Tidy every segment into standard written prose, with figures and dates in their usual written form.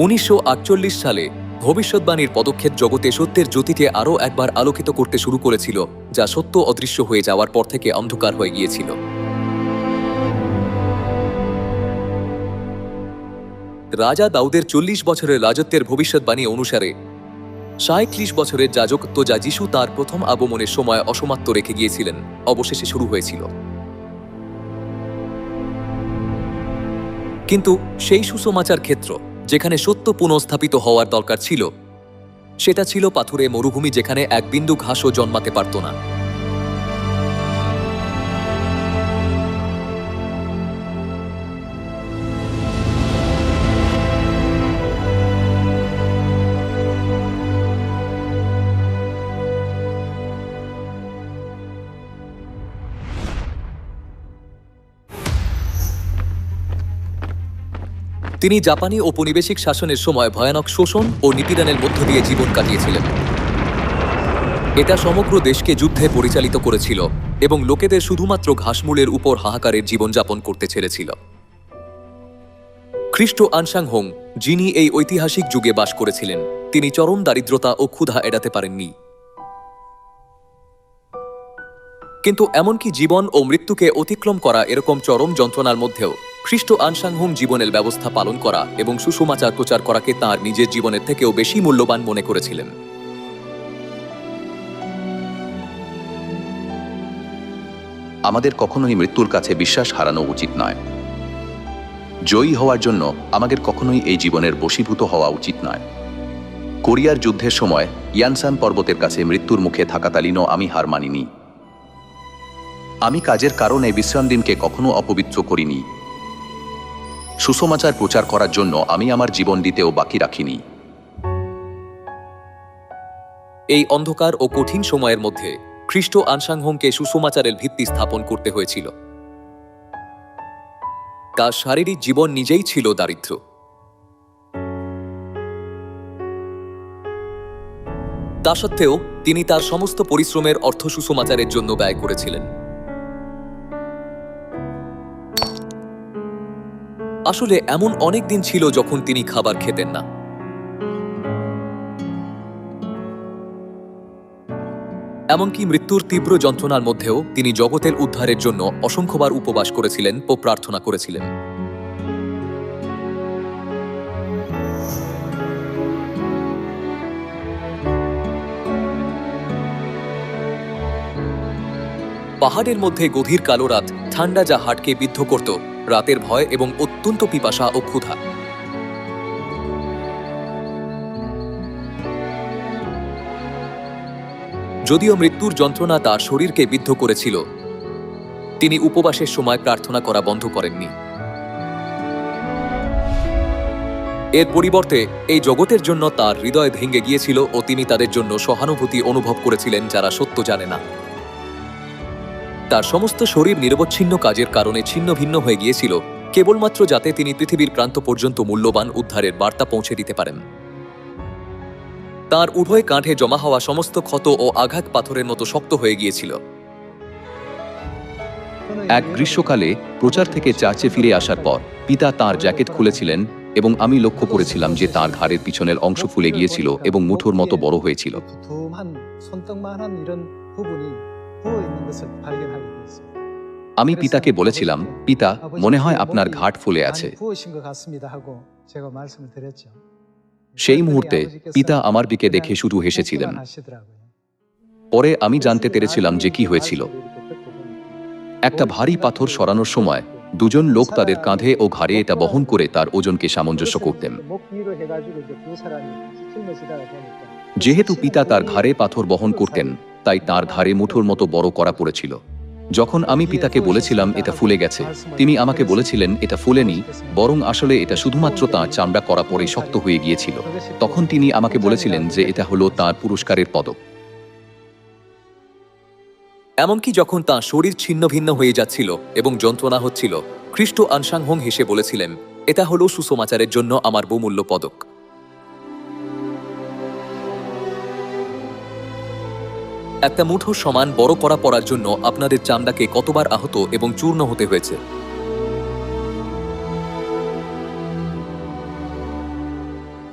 1948 সালে ভবিষ্যৎবাণীর পদক্ষেপ জগতে সত্যের জ্যোতিকে আরও একবার আলোকিত করতে শুরু করেছিল, যা সত্য অদৃশ্য হয়ে যাওয়ার পর থেকে অন্ধকার হয়ে গিয়েছিল। রাজা দাউদের 40 বছরের রাজত্বের ভবিষ্যৎবাণী অনুসারে 37 বছরের যাজকত্ব, যা যিশু তার প্রথম আগমনের সময় অসমাপ্ত রেখে গিয়েছিলেন, অবশেষে শুরু হয়েছিল। কিন্তু সেই সুসমাচার ক্ষেত্র যেখানে সত্য পুনঃস্থাপিত হওয়ার দরকার ছিল, সেটা ছিল পাথুরে মরুভূমি, যেখানে এক বিন্দু ঘাসও জন্মাতে পারত না। তিনি জাপানি ঔপনিবেশিক শাসনের সময় ভয়ানক শোষণ ও নিপীড়নের মধ্য দিয়ে জীবন কাটিয়েছিলেন। এটা সমগ্র দেশকে যুদ্ধে পরিচালিত করেছিল এবং লোকেদের শুধুমাত্র ঘাসমূলের উপর হাহাকারের জীবনযাপন করতে ছেড়েছিল। খ্রিস্ট আনসাং হোং, যিনি এই ঐতিহাসিক যুগে বাস করেছিলেন, তিনি চরম দারিদ্রতা ও ক্ষুধা এড়াতে পারেননি। কিন্তু এমনকি জীবন ও মৃত্যুকে অতিক্রম করা এরকম চরম যন্ত্রণার মধ্যেও খ্রিস্ট আনসাং হোং জীবনের ব্যবস্থা পালন করা এবং সুসমাচার প্রচার করাকে তাঁর নিজের জীবনের থেকেও বেশি মূল্যবান মনে করেছিলেন। আমাদের কখনোই মৃত্যুর কাছে বিশ্বাস হারানো উচিত নয়। জয়ী হওয়ার জন্য আমাদের কখনোই এই জীবনের বশীভূত হওয়া উচিত নয়। কোরিয়ার যুদ্ধের সময় ইয়ানসান পর্বতের কাছে মৃত্যুর মুখে থাকাকালীনও আমি হার মানিনি। আমি কাজের কারণে বিশ্রাম দিনকে কখনো অপবিত্র করিনি। সুসমাচার প্রচার করার জন্য আমি আমার জীবন দিতেও বাকি রাখিনি। এই অন্ধকার ও কঠিন সময়ের মধ্যে খ্রিস্ট আনসাং হোংকে সুসমাচারের ভিত্তি স্থাপন করতে হয়েছিল। তার শারীরিক জীবন নিজেই ছিল দারিদ্র্য। তা সত্ত্বেও তিনি তার সমস্ত পরিশ্রমের অর্থ সুসমাচারের জন্য ব্যয় করেছিলেন। আসলে এমন অনেক দিন ছিল যখন তিনি খাবার খেতেন না। এমনকি মৃত্যুর তীব্র যন্ত্রণার মধ্যেও তিনি জগতের উদ্ধারের জন্য অসংখ্যবার উপবাস করেছিলেন ও প্রার্থনা করেছিলেন। পাহাড়ের মধ্যে গভীর কালো রাত, ঠান্ডা যা হাটকে বিদ্ধ করত, রাতের ভয় এবং অত্যন্ত পিপাসা ও ক্ষুধা। যদিও মৃত্যুর যন্ত্রণা তার শরীরকে বিদ্ধ করেছিল, তিনি উপবাসের সময় প্রার্থনা করা বন্ধ করেননি। এর পরিবর্তে এই জগতের জন্য তার হৃদয় ভেঙে গিয়েছিল ও তিনি তাদের জন্য সহানুভূতি অনুভব করেছিলেন যারা সত্য জানে না। তার সমস্ত শরীর নিরবচ্ছিন্ন কাজের কারণে ছিন্ন ভিন্ন হয়ে গিয়েছিল, কেবলমাত্র যাতে তিনি পৃথিবীর প্রান্ত পর্যন্ত মূল্যবান উদ্ধারের বার্তা পৌঁছে দিতে পারেন। তার উভয় কাঁধে জমা হওয়া সমস্ত ক্ষত ও আঘাত পাথরের মতো শক্ত হয়ে গিয়েছিল। এক গ্রীষ্মকালে প্রচার থেকে চার্চে ফিরে আসার পর পিতা তার জ্যাকেট খুলেছিলেন এবং আমি লক্ষ্য করেছিলাম যে তার ঘাড়ের পিছনের অংশ ফুলে গিয়েছিল এবং মুঠোর মতো বড় হয়েছিল। আমি পিতাকে বলেছিলাম, পিতা, মনে হয় আপনার ঘাট ফুলে আছে। সেই মুহূর্তে পিতা আমার দিকে দেখে শুধু হেসেছিলেন। পরে আমি জানতে পেরেছিলাম যে কি হয়েছিল। একটা ভারী পাথর সরানোর সময় দুজন লোক তাদের কাঁধে ও ঘাড়ে এটা বহন করে তার ওজনকে সামঞ্জস্য করতেন। যেহেতু পিতা তার ঘাড়ে পাথর বহন করতেন, তাই তার ঘাড়ে মুঠোর মতো বড় করা পড়েছিল। যখন আমি পিতাকে বলেছিলাম এটা ফুলে গেছে, তিনি আমাকে বলেছিলেন এটা ফুলেনি, বরং আসলে এটা শুধুমাত্র তাঁর চামড়া করা পরে শক্ত হয়ে গিয়েছিল। তখন তিনি আমাকে বলেছিলেন যে এটা হলো তাঁর পুরস্কারের পদক। এমনকি যখন তাঁর শরীর ছিন্ন ভিন্ন হয়ে যাচ্ছিল এবং যন্ত্রণা হচ্ছিল, খ্রিস্ট আনসাং হোং হেসে বলেছিলেন, এটা হলো সুসমাচারের জন্য আমার বহুমূল্য পদক। একটা মুঠো সমান বড় করা পড়ার জন্য আপনাদের চামড়াকে কতবার আহত এবং চূর্ণ হতে হয়েছে।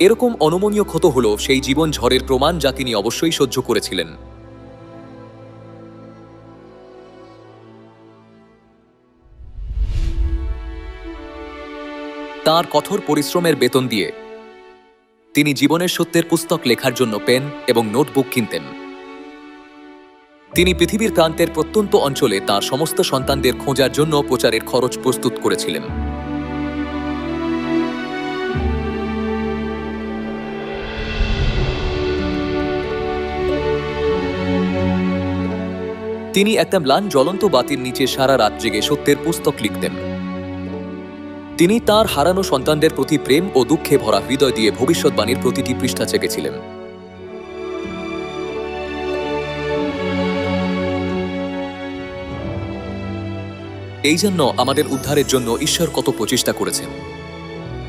এরকম অনমনীয় ক্ষত হল সেই জীবন ঝড়ের প্রমাণ যা তিনি অবশ্যই সহ্য করেছিলেন। তার কঠোর পরিশ্রমের বেতন দিয়ে তিনি জীবনের সত্যের পুস্তক লেখার জন্য পেন এবং নোটবুক কিনতেন। তিনি পৃথিবীর প্রান্তের প্রত্যন্ত অঞ্চলে তার সমস্ত সন্তানদের খোঁজার জন্য প্রচারের খরচ প্রস্তুত করেছিলেন। তিনি একটা ম্লান জ্বলন্ত বাতির নিচে সারা রাত জেগে সত্যের পুস্তক লিখতেন। তিনি তার হারানো সন্তানদের প্রতি প্রেম ও দুঃখে ভরা হৃদয় দিয়ে ভবিষ্যৎবাণীর প্রতিটি পৃষ্ঠা চেকেছিলেন। এই জন্য আমাদের উদ্ধারের জন্য ঈশ্বর কত প্রচেষ্টা করেছেন,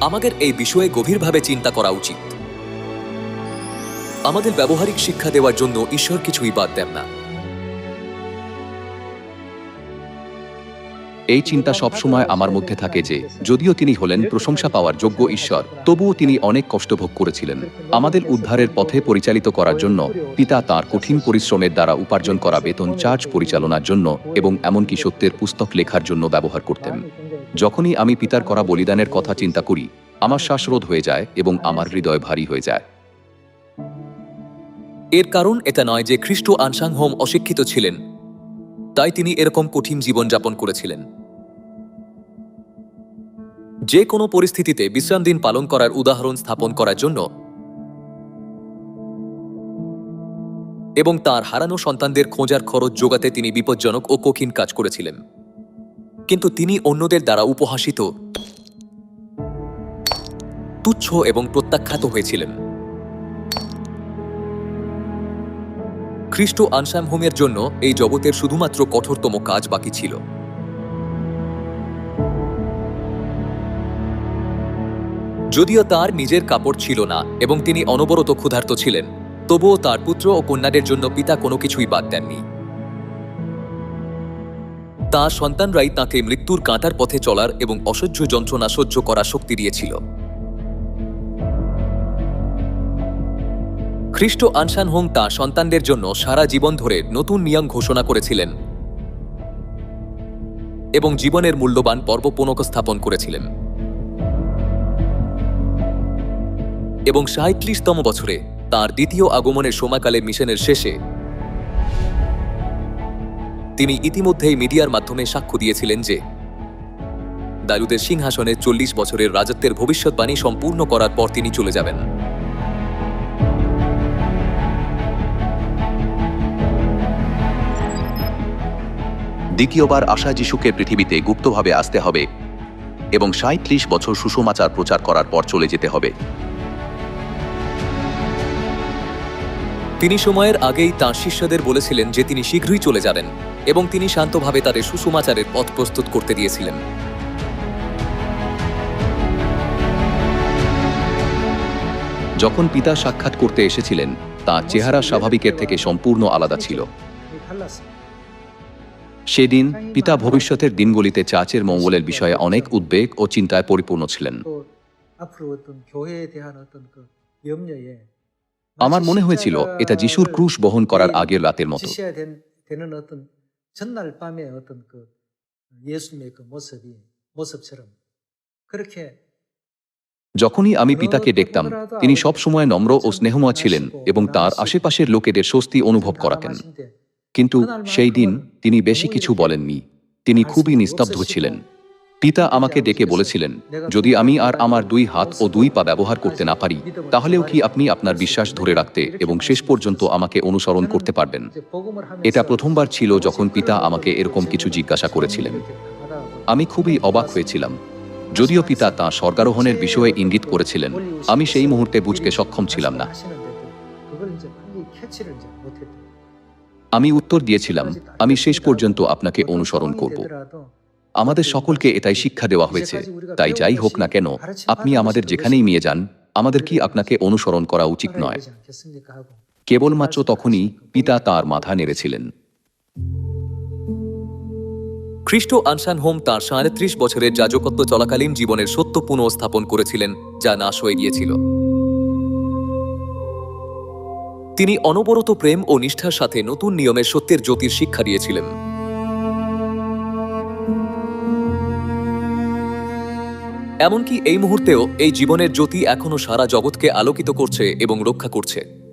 আমাদের এই বিষয়ে গভীরভাবে চিন্তা করা উচিত। আমাদের ব্যবহারিক শিক্ষা দেওয়ার জন্য ঈশ্বর কিছুই বাদ দেন না। এই চিন্তা সবসময় আমার মধ্যে থাকে যে যদিও তিনি হলেন প্রশংসা পাওয়ার যোগ্য ঈশ্বর, তবুও তিনি অনেক কষ্ট ভোগ করেছিলেন আমাদের উদ্ধারের পথে পরিচালিত করার জন্য। পিতা তার কঠিন পরিশ্রমের দ্বারা উপার্জন করা বেতন চার্চ পরিচালনার জন্য এবং এমনকি সত্যের পুস্তক লেখার জন্য ব্যবহার করতেন। যখনই আমি পিতার করা বলিদানের কথা চিন্তা করি, আমার শ্বাসরোধ হয়ে যায় এবং আমার হৃদয় ভারী হয়ে যায়। এর কারণ এটা নয় যে খ্রিস্ট আনসাংহোম অশিক্ষিত ছিলেন, তাই তিনি এরকম কঠিন জীবনযাপন করেছিলেন। যে কোনো পরিস্থিতিতে বিশ্রাম দিন পালন করার উদাহরণ স্থাপন করার জন্য এবং তার হারানো সন্তানদের খোঁজার খরচ জোগাতে তিনি বিপজ্জনক ও কঠিন কাজ করেছিলেন। কিন্তু তিনি অন্যদের দ্বারা উপহাসিত, তুচ্ছ এবং প্রত্যাখ্যাত হয়েছিলেন। খ্রিস্ট আনসাংহোমের জন্য এই জগতের শুধুমাত্র কঠোরতম কাজ বাকি ছিল। যদিও তার নিজের কাপড় ছিল না এবং তিনি অনবরত ক্ষুধার্ত ছিলেন, তবুও তার পুত্র ও কন্যাদের জন্য পিতা কোনো কিছুই বাদ দেননি। তার সন্তানরাই তাঁকে মৃত্যুর কাঁটার পথে চলার এবং অসহ্য যন্ত্রণা সহ্য করার শক্তি দিয়েছিল। খ্রিস্ট আনসাংহোম তাঁর সন্তানদের জন্য সারা জীবন ধরে নতুন নিয়ম ঘোষণা করেছিলেন এবং জীবনের মূল্যবান পর্ব পুনঃস্থাপন করেছিলেন। এবং ৩৭তম বছরে তার দ্বিতীয় আগমনের সময়কালে মিশনের শেষে তিনি ইতিমধ্যেই মিডিয়ার মাধ্যমে সাক্ষ্য দিয়েছিলেন যে দাউদের সিংহাসনে ৪০ বছরের রাজত্বের ভবিষ্যৎবাণী সম্পূর্ণ করার পর তিনি চলে যাবেন। দ্বিতীয়বার আসা যিশুকে পৃথিবীতে গুপ্তভাবে আসতে হবে এবং ৩৭ বছর সুসমাচার প্রচার করার পর চলে যেতে হবে। তিনি সময়ের আগেই তাঁর শিষ্যদের বলেছিলেন যে তিনি শীঘ্রই চলে যাবেন এবং তিনি শান্তভাবে তাদের সুসমাচারের পথ প্রস্তুত করতে দিয়েছিলেন। যখন পিতা সাক্ষাৎ করতে এসেছিলেন, তাঁর চেহারা স্বাভাবিকের থেকে সম্পূর্ণ আলাদা ছিল। সেদিন পিতা ভবিষ্যতের দিনগুলিতে চার্চের মঙ্গলের বিষয়ে অনেক উদ্বেগ ও চিন্তায় পরিপূর্ণ ছিলেন। আমার মনে হয়েছিল এটা যিশুর ক্রুশ বহন করার আগের রাতের মতো। যখনই আমি পিতাকে দেখতাম, তিনি সব সময় নম্র ও স্নেহময় ছিলেন এবং তার আশেপাশের লোকেদের স্বস্তি অনুভব করাতেন। কিন্তু সেই দিন তিনি বেশি কিছু বলেননি। তিনি খুবই নিস্তব্ধ ছিলেন। পিতা আমাকে ডেকে বলেছিলেন, যদি আমি আর আমার ২ হাত ও ২ পা ব্যবহার করতে না পারি, তাহলেও কি আপনি আপনার বিশ্বাস ধরে রাখতে এবং শেষ পর্যন্ত আমাকে অনুসরণ করতে পারবেন? এটা প্রথমবার ছিল যখন পিতা আমাকে এরকম কিছু জিজ্ঞাসা করেছিলেন। আমি খুবই অবাক হয়েছিলাম। যদিও পিতা তাঁর স্বর্গারোহণের বিষয়ে ইঙ্গিত করেছিলেন, আমি সেই মুহূর্তে বুঝতে সক্ষম ছিলাম না। আমি উত্তর দিয়েছিলাম, আমি শেষ পর্যন্ত আপনাকে অনুসরণ করব। আমাদের সকলকে এটাই শিক্ষা দেওয়া হয়েছে, তাই যাই হোক না কেন, আপনি আমাদের যেখানেই নিয়ে যান, আমাদের কি আপনাকে অনুসরণ করা উচিত নয়? কেবলমাত্র তখনই পিতা তাঁর মাথা নেড়েছিলেন। খ্রিস্ট আনসাংহোম তাঁর ৩৭ বছরের যাজকত্ব চলাকালীন জীবনের সত্য পুনঃস্থাপন করেছিলেন, যা নাশ হয়ে গিয়েছিল। তিনি অনবরত প্রেম ও নিষ্ঠার সাথে নতুন নিয়মের সত্যের জ্যোতির শিক্ষা দিয়েছিলেন। এমনকি এই মুহূর্তেও এই জীবনের জ্যোতি এখনো সারা জগৎকে আলোকিত করছে এবং রক্ষা করছে।